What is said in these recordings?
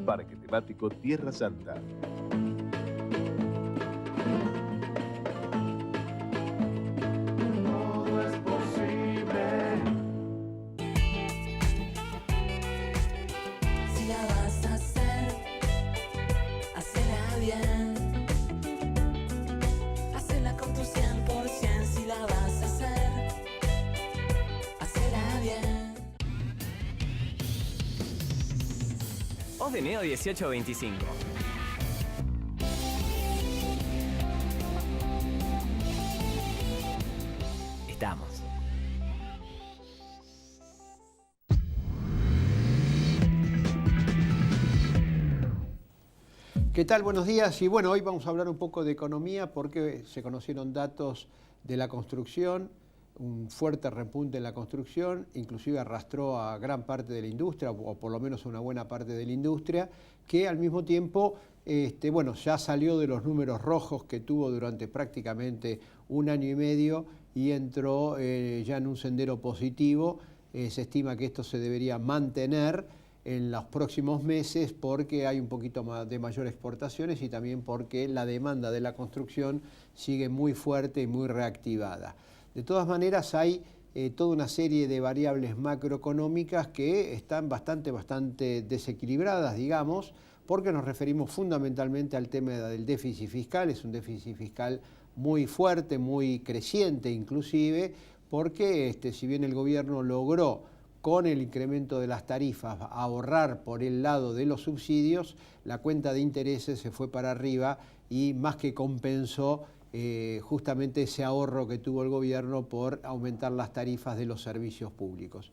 Parque Temático Tierra Santa. Todo es posible. Si la vas a hacer, hacela bien. Hacela con tu 100%. Si la vas a hacer, hacela bien. Voz de Neo 1825. Estamos. ¿Qué tal? Buenos días. Y bueno, hoy vamos a hablar un poco de economía porque se conocieron datos de la construcción, un fuerte repunte en la construcción, inclusive arrastró a gran parte de la industria, o por lo menos a una buena parte de la industria, que al mismo tiempo bueno, ya salió de los números rojos que tuvo durante prácticamente un año y medio y entró ya en un sendero positivo. Se estima que esto se debería mantener en los próximos meses porque hay un poquito más de mayor exportaciones y también porque la demanda de la construcción sigue muy fuerte y muy reactivada. De todas maneras hay toda una serie de variables macroeconómicas que están bastante desequilibradas, digamos, porque nos referimos fundamentalmente al tema del déficit fiscal. Es un déficit fiscal muy fuerte, muy creciente inclusive, porque si bien el gobierno logró con el incremento de las tarifas ahorrar por el lado de los subsidios, la cuenta de intereses se fue para arriba y más que compensó justamente ese ahorro que tuvo el gobierno por aumentar las tarifas de los servicios públicos.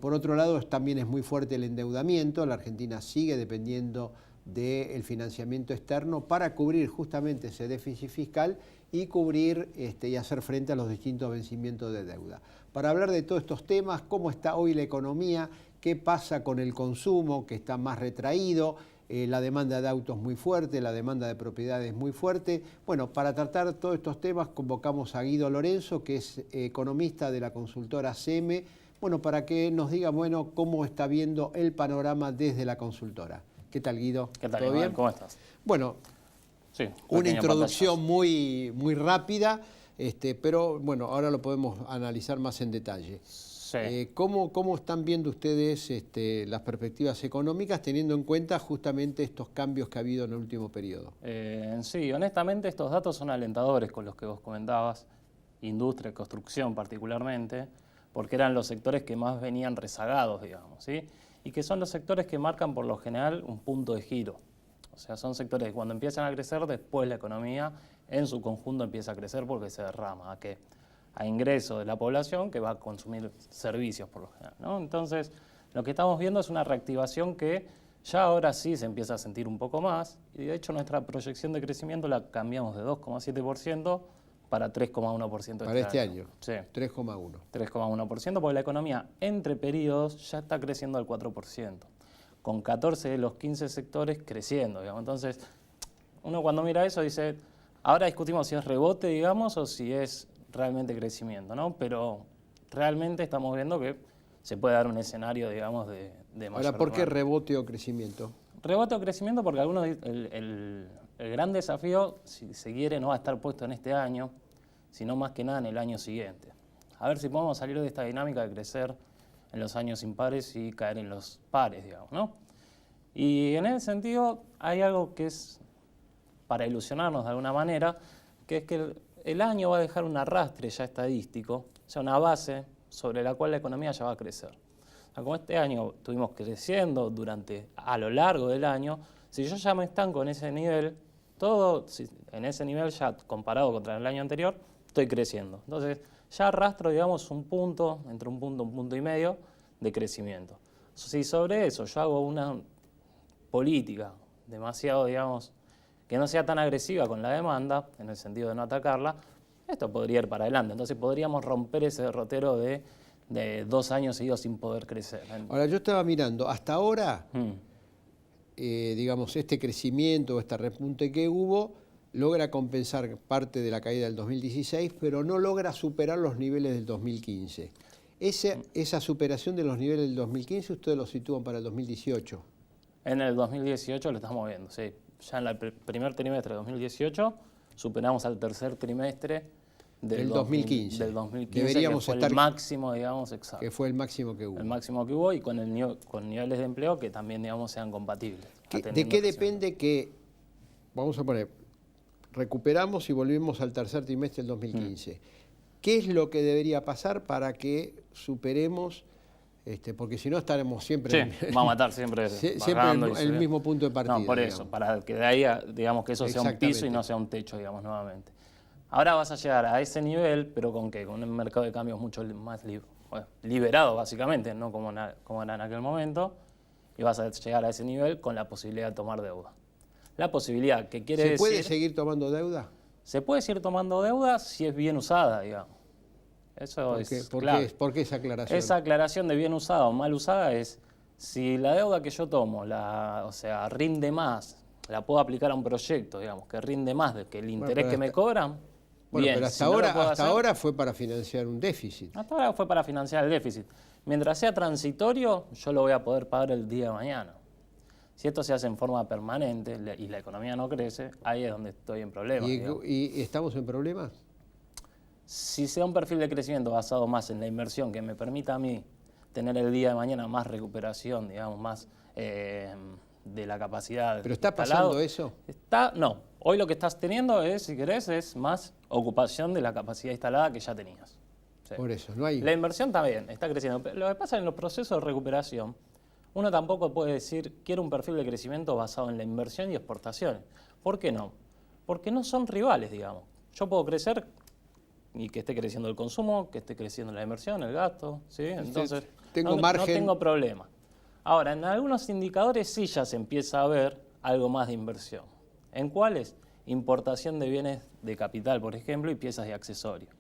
Por otro lado, también es muy fuerte el endeudamiento. La Argentina sigue dependiendo del financiamiento externo para cubrir justamente ese déficit fiscal y cubrir y hacer frente a los distintos vencimientos de deuda. Para hablar de todos estos temas, cómo está hoy la economía, qué pasa con el consumo, que está más retraído, la demanda de autos muy fuerte, la demanda de propiedades muy fuerte. Bueno, para tratar todos estos temas convocamos a Guido Lorenzo, que es economista de la consultora CM, bueno, para que nos diga, bueno, cómo está viendo el panorama desde la consultora. ¿Qué tal, Guido? ¿Qué tal, ¿Todo bien? ¿Cómo estás? Bueno, sí, una introducción muy rápida, pero bueno, ahora lo podemos analizar más en detalle. Sí. ¿Cómo están viendo ustedes las perspectivas económicas teniendo en cuenta justamente estos cambios que ha habido en el último periodo? Sí, honestamente estos datos son alentadores con los que vos comentabas, industria, construcción particularmente, porque eran los sectores que más venían rezagados, digamos, ¿sí? Y que son los sectores que marcan por lo general un punto de giro. O sea, son sectores que cuando empiezan a crecer, después la economía en su conjunto empieza a crecer porque se derrama. ¿A qué? A ingreso de la población que va a consumir servicios por lo general, ¿no? Entonces, lo que estamos viendo es una reactivación que ya ahora sí se empieza a sentir un poco más, y de hecho nuestra proyección de crecimiento la cambiamos de 2,7% para 3,1% Para este año, Sí. 3,1. 3,1%, porque la economía entre periodos ya está creciendo al 4%, con 14 de los 15 sectores creciendo, digamos. Entonces, uno cuando mira eso dice, ahora discutimos si es rebote, digamos, o si es realmente crecimiento, ¿no? Pero realmente estamos viendo que se puede dar un escenario, digamos, de mayor... Ahora, ¿por qué rebote o crecimiento? Rebote o crecimiento porque algunos el gran desafío, si se quiere, no va a estar puesto en este año, sino más que nada en el año siguiente. A ver si podemos salir de esta dinámica de crecer en los años impares y caer en los pares, digamos, ¿no? Y en ese sentido hay algo que es para ilusionarnos de alguna manera, que es que el año va a dejar un arrastre ya estadístico, o sea, una base sobre la cual la economía ya va a crecer. O sea, como este año estuvimos creciendo a lo largo del año, si yo ya me estanco en ese nivel, en ese nivel ya comparado contra el año anterior, estoy creciendo. Entonces, ya arrastro, digamos, un punto, entre un punto y medio de crecimiento. Si sobre eso yo hago una política demasiado, digamos, que no sea tan agresiva con la demanda, en el sentido de no atacarla, esto podría ir para adelante. Entonces podríamos romper ese derrotero de 2 años seguidos sin poder crecer. Ahora, yo estaba mirando, hasta ahora, digamos, este crecimiento, este repunte que hubo, logra compensar parte de la caída del 2016, pero no logra superar los niveles del 2015. Esa superación de los niveles del 2015 ustedes lo sitúan para el 2018. En el 2018 lo estamos viendo, sí. Ya en el primer trimestre de 2018 superamos al tercer trimestre del 2015. Del 2015, Deberíamos que fue estar, el máximo, digamos, exacto. que fue el máximo que hubo. El máximo que hubo y con niveles de empleo que también, digamos, sean compatibles. ¿De qué depende que, vamos a poner, recuperamos y volvemos al tercer trimestre del 2015? ¿Qué es lo que debería pasar para que superemos, porque si no estaremos siempre... Sí, vamos a estar siempre siempre el mismo punto de partida? No, por eso, para que de ahí, digamos, que eso sea un piso y no sea un techo, digamos, nuevamente. Ahora vas a llegar a ese nivel, pero ¿con qué? Con un mercado de cambios mucho más liberado, básicamente, no como era en aquel momento, y vas a llegar a ese nivel con la posibilidad de tomar deuda. La posibilidad, que quiere decir... ¿Se puede seguir tomando deuda? Se puede seguir tomando deuda si es bien usada, digamos. Eso es clave. ¿Por qué esa aclaración? Esa aclaración de bien usada o mal usada es si la deuda que yo tomo, o sea, rinde más, la puedo aplicar a un proyecto, digamos, que rinde más que el interés que me cobran. Bueno, bien, pero hasta ahora fue para financiar un déficit. Hasta ahora fue para financiar el déficit. Mientras sea transitorio, yo lo voy a poder pagar el día de mañana. Si esto se hace en forma permanente y la economía no crece, ahí es donde estoy en problemas. ¿Y estamos en problemas? Si sea un perfil de crecimiento basado más en la inversión que me permita a mí tener el día de mañana más recuperación, digamos, más de la capacidad. ¿Pero está pasando eso? No. Hoy lo que estás teniendo es, si querés, es más ocupación de la capacidad instalada que ya tenías. Sí. Por eso, no hay... La inversión también está creciendo. Pero lo que pasa en los procesos de recuperación, uno tampoco puede decir, quiero un perfil de crecimiento basado en la inversión y exportaciones. ¿Por qué no? Porque no son rivales, digamos. Yo puedo crecer y que esté creciendo el consumo, que esté creciendo la inversión, el gasto, ¿sí? Entonces, tengo no tengo problema. Ahora, en algunos indicadores sí ya se empieza a ver algo más de inversión. ¿En cuáles? Importación de bienes de capital, por ejemplo, y piezas de accesorios,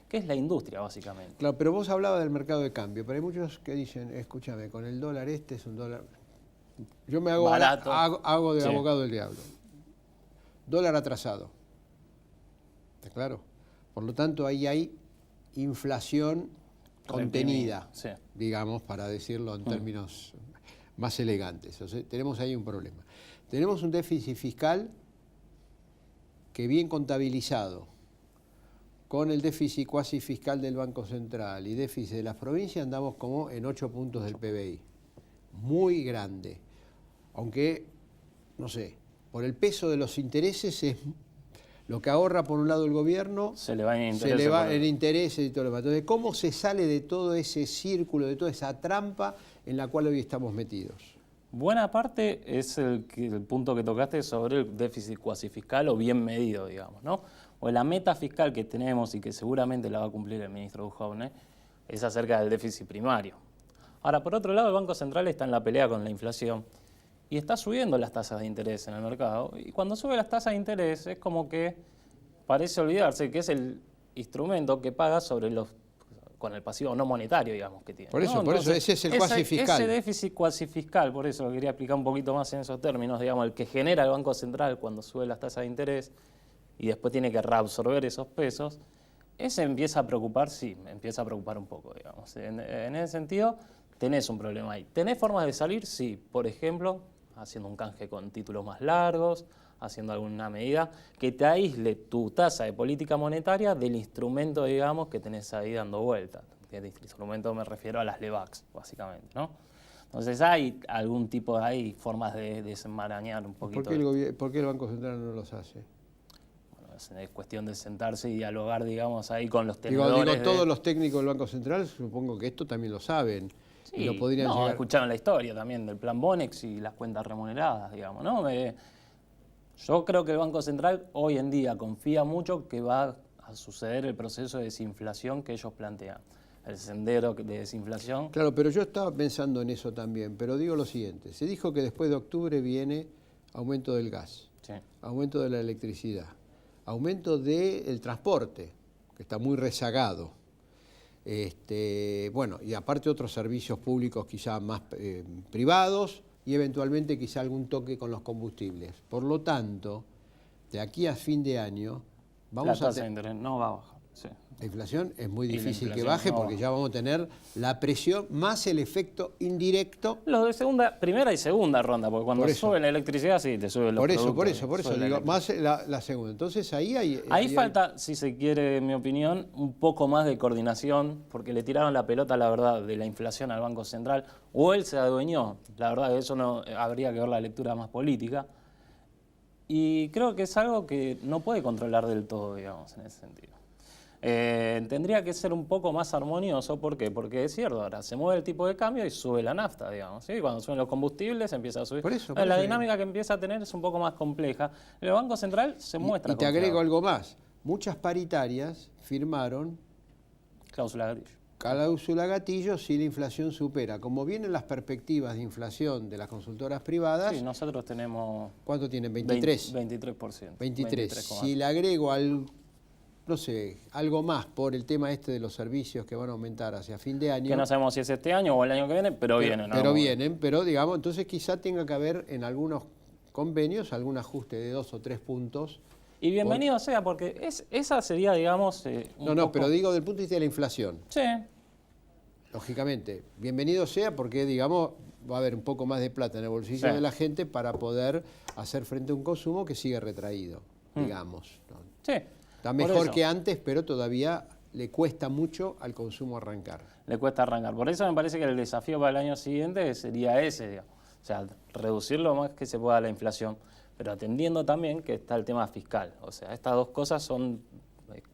que es la industria, básicamente. Claro, pero vos hablabas del mercado de cambio, pero hay muchos que dicen, escúchame, con el dólar es un dólar... Yo me hago barato. Hago de Sí. abogado del diablo. Dólar atrasado. ¿Está claro? Por lo tanto, ahí hay inflación contenida, Sí. digamos, para decirlo en términos más elegantes. O sea, tenemos ahí un problema. Tenemos un déficit fiscal que bien contabilizado, con el déficit cuasi fiscal del Banco Central y déficit de las provincias, andamos como en 8 puntos del PBI. Muy grande. Aunque, no sé, por el peso de los intereses es lo que ahorra por un lado el gobierno, Se le va en intereses. se le va en intereses y todo lo demás. Entonces, ¿cómo se sale de todo ese círculo, de toda esa trampa en la cual hoy estamos metidos? Buena parte es el punto que tocaste sobre el déficit cuasi fiscal o bien medido, digamos, ¿no? O la meta fiscal que tenemos y que seguramente la va a cumplir el ministro Duhovne es acerca del déficit primario. Ahora, por otro lado, el Banco Central está en la pelea con la inflación y está subiendo las tasas de interés en el mercado. Y cuando sube las tasas de interés es como que parece olvidarse que es el instrumento que paga con el pasivo no monetario, digamos, que tiene. Por eso, ¿no? por eso ese es el cuasi fiscal. Ese déficit cuasi fiscal, por eso lo quería explicar un poquito más en esos términos, digamos, el que genera el Banco Central cuando sube las tasas de interés y después tiene que reabsorber esos pesos, ese empieza a preocupar, sí, empieza a preocupar un poco, digamos. En ese sentido, tenés un problema ahí. ¿Tenés formas de salir? Sí. Por ejemplo, haciendo un canje con títulos más largos, haciendo alguna medida que te aísle tu tasa de política monetaria del instrumento, digamos, que tenés ahí dando vuelta. De instrumento me refiero a las LEVAX, básicamente, ¿no? Entonces hay algún tipo, hay formas de desenmarañar un poquito. ¿Por qué el Banco Central no los hace? Bueno, es cuestión de sentarse y dialogar, digamos, ahí con los tenedores. Todos los técnicos del Banco Central, supongo que esto también lo saben. Sí, y lo podrían llegar... escucharon la historia también del plan Bonex y las cuentas remuneradas, digamos, ¿no? Yo creo que el Banco Central hoy en día confía mucho que va a suceder el proceso de desinflación que ellos plantean. El sendero de desinflación. Claro, pero yo estaba pensando en eso también, pero digo lo siguiente, se dijo que después de octubre viene aumento del gas, Sí. aumento de la electricidad, aumento del transporte, que está muy rezagado, bueno, y aparte otros servicios públicos quizá más privados y eventualmente quizá algún toque con los combustibles. Por lo tanto, de aquí a fin de año La tasa de interés no va a bajar. Sí. La inflación es muy Y la difícil que inflación baje no porque baja. ya vamos a tener la presión más el efecto indirecto. Los de primera y segunda ronda, porque cuando Por eso. sube la electricidad, sí, te sube los Por eso productos, sube la digo, electricidad. más la segunda. Entonces ahí hay... Ahí falta, si se quiere, en mi opinión, un poco más de coordinación, porque le tiraron la pelota, la verdad, de la inflación al Banco Central, o él se adueñó. La verdad que eso no habría que ver la lectura más política. Y creo que es algo que no puede controlar del todo, digamos, en ese sentido. Tendría que ser un poco más armonioso, ¿por qué? Porque es cierto, ahora se mueve el tipo de cambio y sube la nafta, digamos, ¿sí? Cuando suben los combustibles empieza a subir. Por eso, La dinámica que empieza a tener es un poco más compleja. El Banco Central se muestra Y te agrego confiado. algo más. Muchas paritarias firmaron Cláusula gatillo. cláusula gatillo si la inflación supera. Como vienen las perspectivas de inflación de las consultoras privadas, Sí, nosotros tenemos... ¿cuánto tienen? 23. 23%. 23. 23,4. Si le agrego no sé, algo más por el tema este de los servicios que van a aumentar hacia fin de año. Que no sabemos si es este año o el año que viene, pero vienen. ¿no? Pero vienen, pero digamos, entonces quizá tenga que haber en algunos convenios algún ajuste de 2 o 3 puntos. Y bienvenido sea, porque esa sería, digamos, un No, poco- pero digo del punto de vista de la inflación. Sí, Lógicamente, bienvenido sea porque, digamos, va a haber un poco más de plata en el bolsillo Sí. de la gente para poder hacer frente a un consumo que sigue retraído, digamos, ¿no? sí. Está Por mejor eso. que antes, pero todavía le cuesta mucho al consumo arrancar. Le cuesta arrancar. Por eso me parece que el desafío para el año siguiente sería ese, digamos. O sea, reducir lo más que se pueda la inflación, pero atendiendo también que está el tema fiscal. O sea, estas dos cosas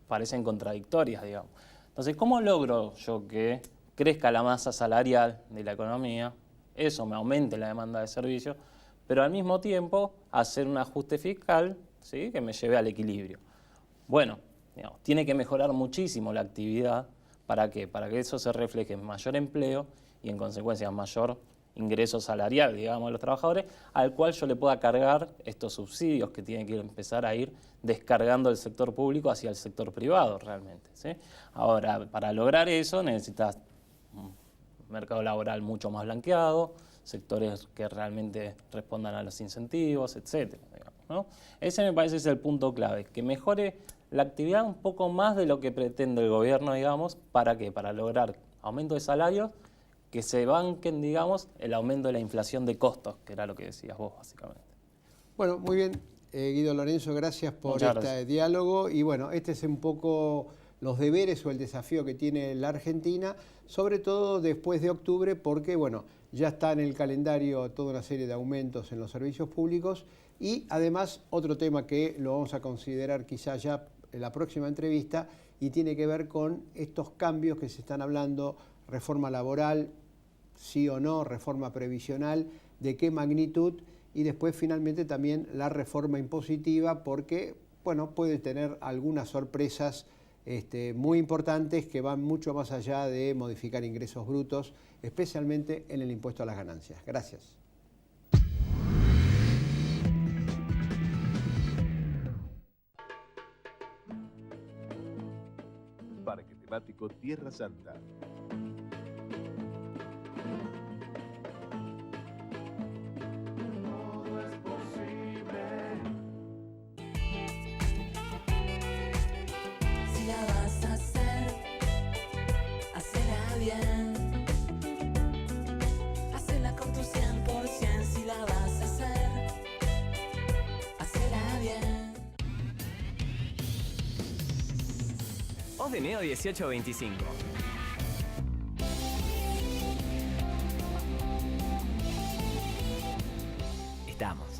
parecen contradictorias, digamos. Entonces, ¿cómo logro yo que crezca la masa salarial de la economía? Eso me aumente la demanda de servicios, pero al mismo tiempo hacer un ajuste fiscal, ¿sí?, que me lleve al equilibrio. Bueno, digamos, tiene que mejorar muchísimo la actividad. ¿Para qué? Para que eso se refleje en mayor empleo y en consecuencia mayor ingreso salarial, digamos, a los trabajadores, al cual yo le pueda cargar estos subsidios que tienen que empezar a ir descargando el sector público hacia el sector privado realmente, ¿sí? Ahora, para lograr eso necesitas un mercado laboral mucho más blanqueado, sectores que realmente respondan a los incentivos, etcétera, digamos, ¿no? Ese me parece es el punto clave, que mejore la actividad un poco más de lo que pretende el gobierno, digamos. ¿Para qué? Para lograr aumento de salarios que se banquen, digamos, el aumento de la inflación de costos, que era lo que decías vos, básicamente. Bueno, muy bien, Guido Lorenzo, gracias por Muchas este gracias. diálogo. Y bueno, este es un poco los deberes o el desafío que tiene la Argentina, sobre todo después de octubre, porque bueno, ya está en el calendario toda una serie de aumentos en los servicios públicos y además otro tema que lo vamos a considerar quizás ya en la próxima entrevista y tiene que ver con estos cambios que se están hablando, reforma laboral, sí o no, reforma previsional, de qué magnitud y después finalmente también la reforma impositiva porque bueno, puede tener algunas sorpresas muy importantes que van mucho más allá de modificar ingresos brutos, especialmente en el impuesto a las ganancias. Gracias. Parque temático Tierra Santa. Todo es posible. Si la vas a hacer, hacela bien. Hacela con tu 100%. Si la vas a hacer, hacela bien. Odeneo 1825. Estamos.